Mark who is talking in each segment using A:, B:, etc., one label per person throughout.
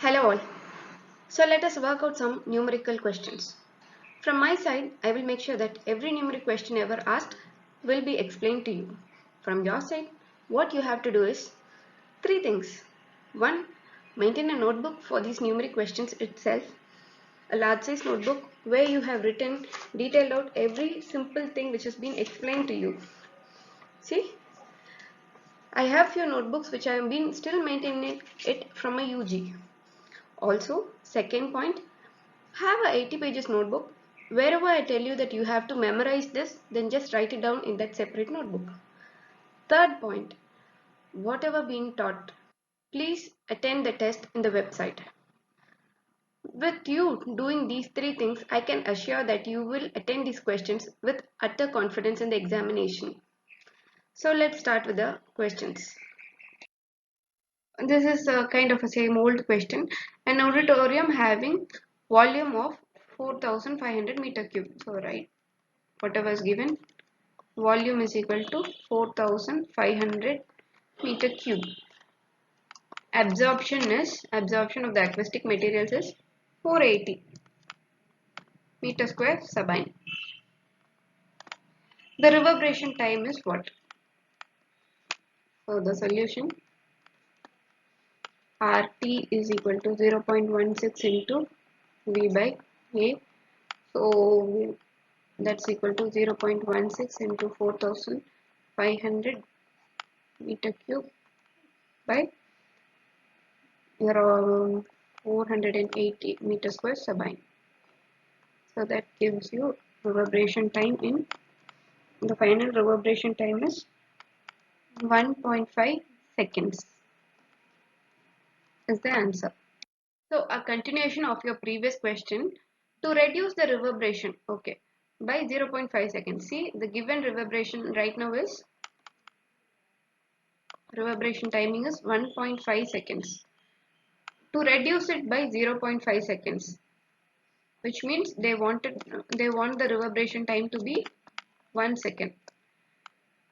A: Hello all. So let us work out some numerical questions. From my side, I will make sure that every numeric question ever asked will be explained to you. From your side, what you have to do is three things. One, maintain a notebook for these numeric questions itself. A large size notebook where you have written detailed out every simple thing which has been explained to you. See, I have few notebooks which I have been still maintaining it from my UG. Also, second point, have a 80 pages notebook. Wherever I tell you that you have to memorize this, then just write it down in that separate notebook. Third point, whatever being taught, please attend the test in the website. With you doing these three things, I can assure that you will attend these questions with utter confidence in the examination. So let's start with the questions. This is a kind of a same old question. An auditorium having volume of 4500 meter cube. So right, whatever is given, volume is equal to 4500 meter cube. Absorption of the acoustic materials is 480 meter square sabine. The reverberation time is what? So the solution, RT is equal to 0.16 into V by A. So that's equal to 0.16 into 4500 meter cube by 480 meter square sabine. So that gives you reverberation time in the final reverberation time is 1.5 seconds is the answer. So a continuation of your previous question, to reduce the reverberation, okay, by 0.5 seconds. See, the given reverberation right now is reverberation timing is 1.5 seconds. To reduce it by 0.5 seconds, which means they want the reverberation time to be 1 second.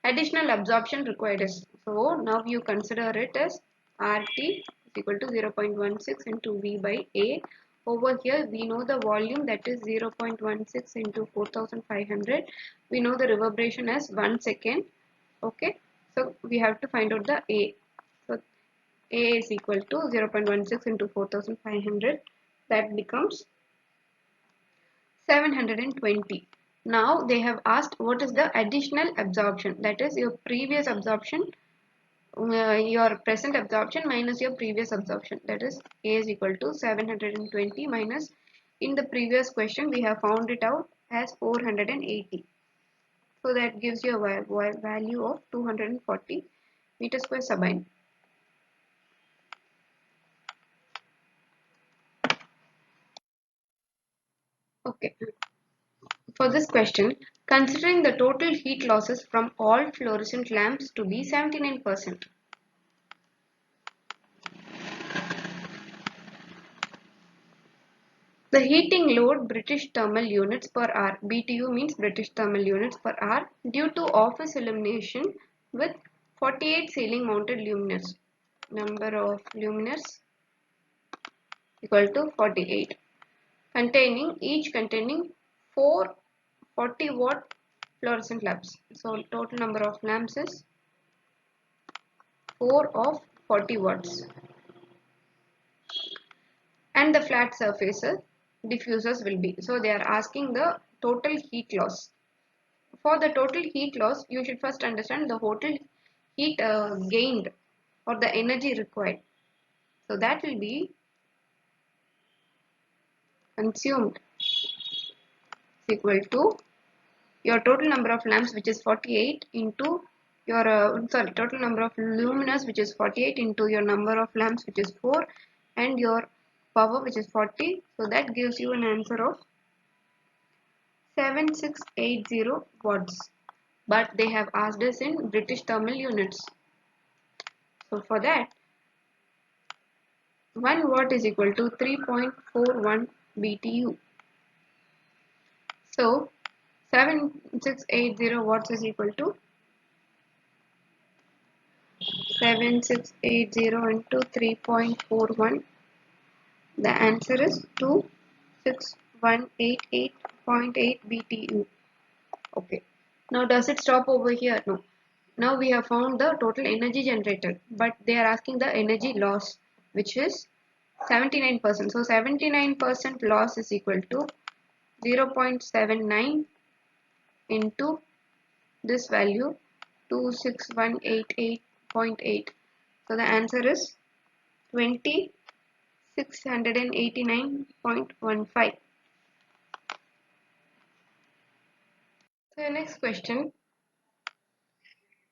A: Additional absorption required is, so now you consider it as RT is equal to 0.16 into V by A. Over here we know the volume, that is 0.16 into 4500. We know the reverberation as 1 second. Okay, so we have to find out the A. So A is equal to 0.16 into 4500, that becomes 720. Now they have asked what is the additional absorption, that is your previous absorption, your present absorption minus your previous absorption, that is A is equal to 720 minus, in the previous question we have found it out as 480. So that gives you a value of 240 meter square sabine. Okay. For this question, considering the total heat losses from all fluorescent lamps to be 79%. The heating load British thermal units per hour, BTU means British thermal units per hour, due to office illumination with 48 ceiling mounted luminaires. Number of luminaires equal to 48. Containing 4 40-watt fluorescent lamps. So total number of lamps is 4 of 40 watts. And the flat surfaces diffusers will be. So they are asking the total heat loss. For the total heat loss, you should first understand the total heat gained or the energy required. So that will be consumed is equal to your total number of lamps, which is 48, into your total number of luminous, which is 48, into your number of lamps, which is 4, and your power, which is 40. So that gives you an answer of 7680 watts. But they have asked us in British thermal units. So for that, 1 watt is equal to 3.41 BTU. So 7680 watts is equal to 7680 into 3.41 The answer is 26188.8 BTU. Okay. Now does it stop over here? No. Now we have found the total energy generated, but they are asking the energy loss, which is 79%. So 79% loss is equal to 0.79 into this value 26188.8. So the answer is 2689.15. So the next question,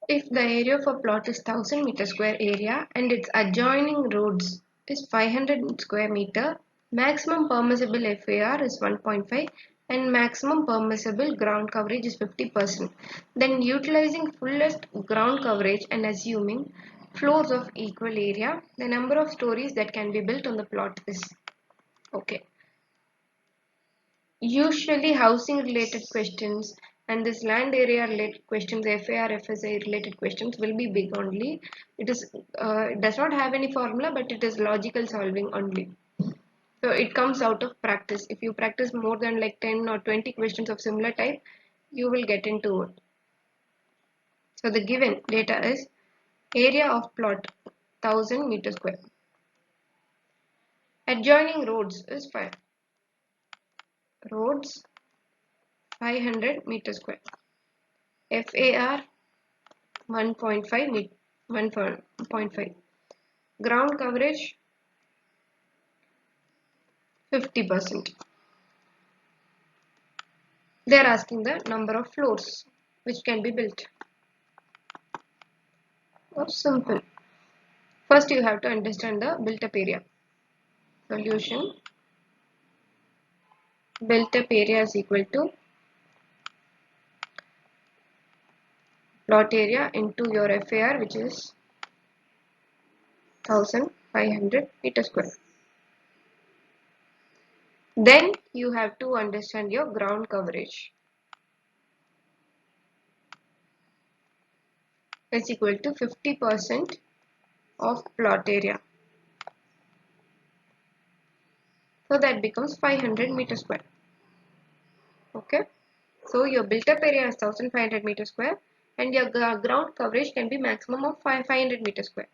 A: if the area of a plot is 1000 meter square area and its adjoining roads is 500 square meter, maximum permissible FAR is 1.5 and maximum permissible ground coverage is 50%. Then utilizing fullest ground coverage and assuming floors of equal area, the number of stories that can be built on the plot is. Okay. Usually housing related questions and this land area related questions, FAR, FSA related questions will be big only. It does not have any formula, but it is logical solving only. So it comes out of practice. If you practice more than like 10 or 20 questions of similar type, you will get into it. So the given data is area of plot 1000 meter square. Adjoining roads is 5. Roads 500 meter square. FAR 1.5. Ground coverage 50%. They are asking the number of floors which can be built. Oh, simple. First you have to understand the built up area. Solution, built up area is equal to plot area into your FAR, which is 1500 meter square. Then you have to understand your ground coverage is equal to 50% of plot area. So that becomes 500 meter square. Okay. So your built up area is 1500 meter square and your ground coverage can be maximum of 500 meter square.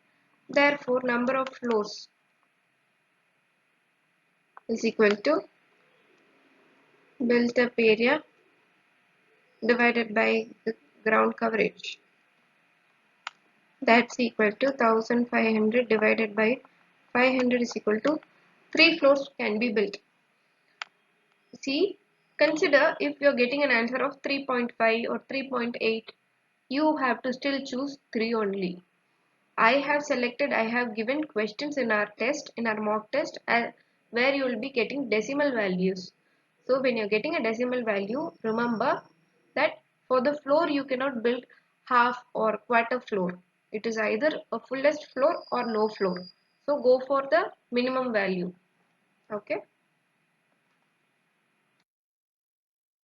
A: Therefore, number of floors is equal to built up area divided by the ground coverage. That's equal to 1500 divided by 500 is equal to 3 floors can be built. See, consider if you're getting an answer of 3.5 or 3.8, you have to still choose 3 only. I have given questions in our test, in our mock test, where you will be getting decimal values. So when you're getting a decimal value, remember that for the floor you cannot build half or quarter floor. It is either a fullest floor or no floor. So go for the minimum value. Okay.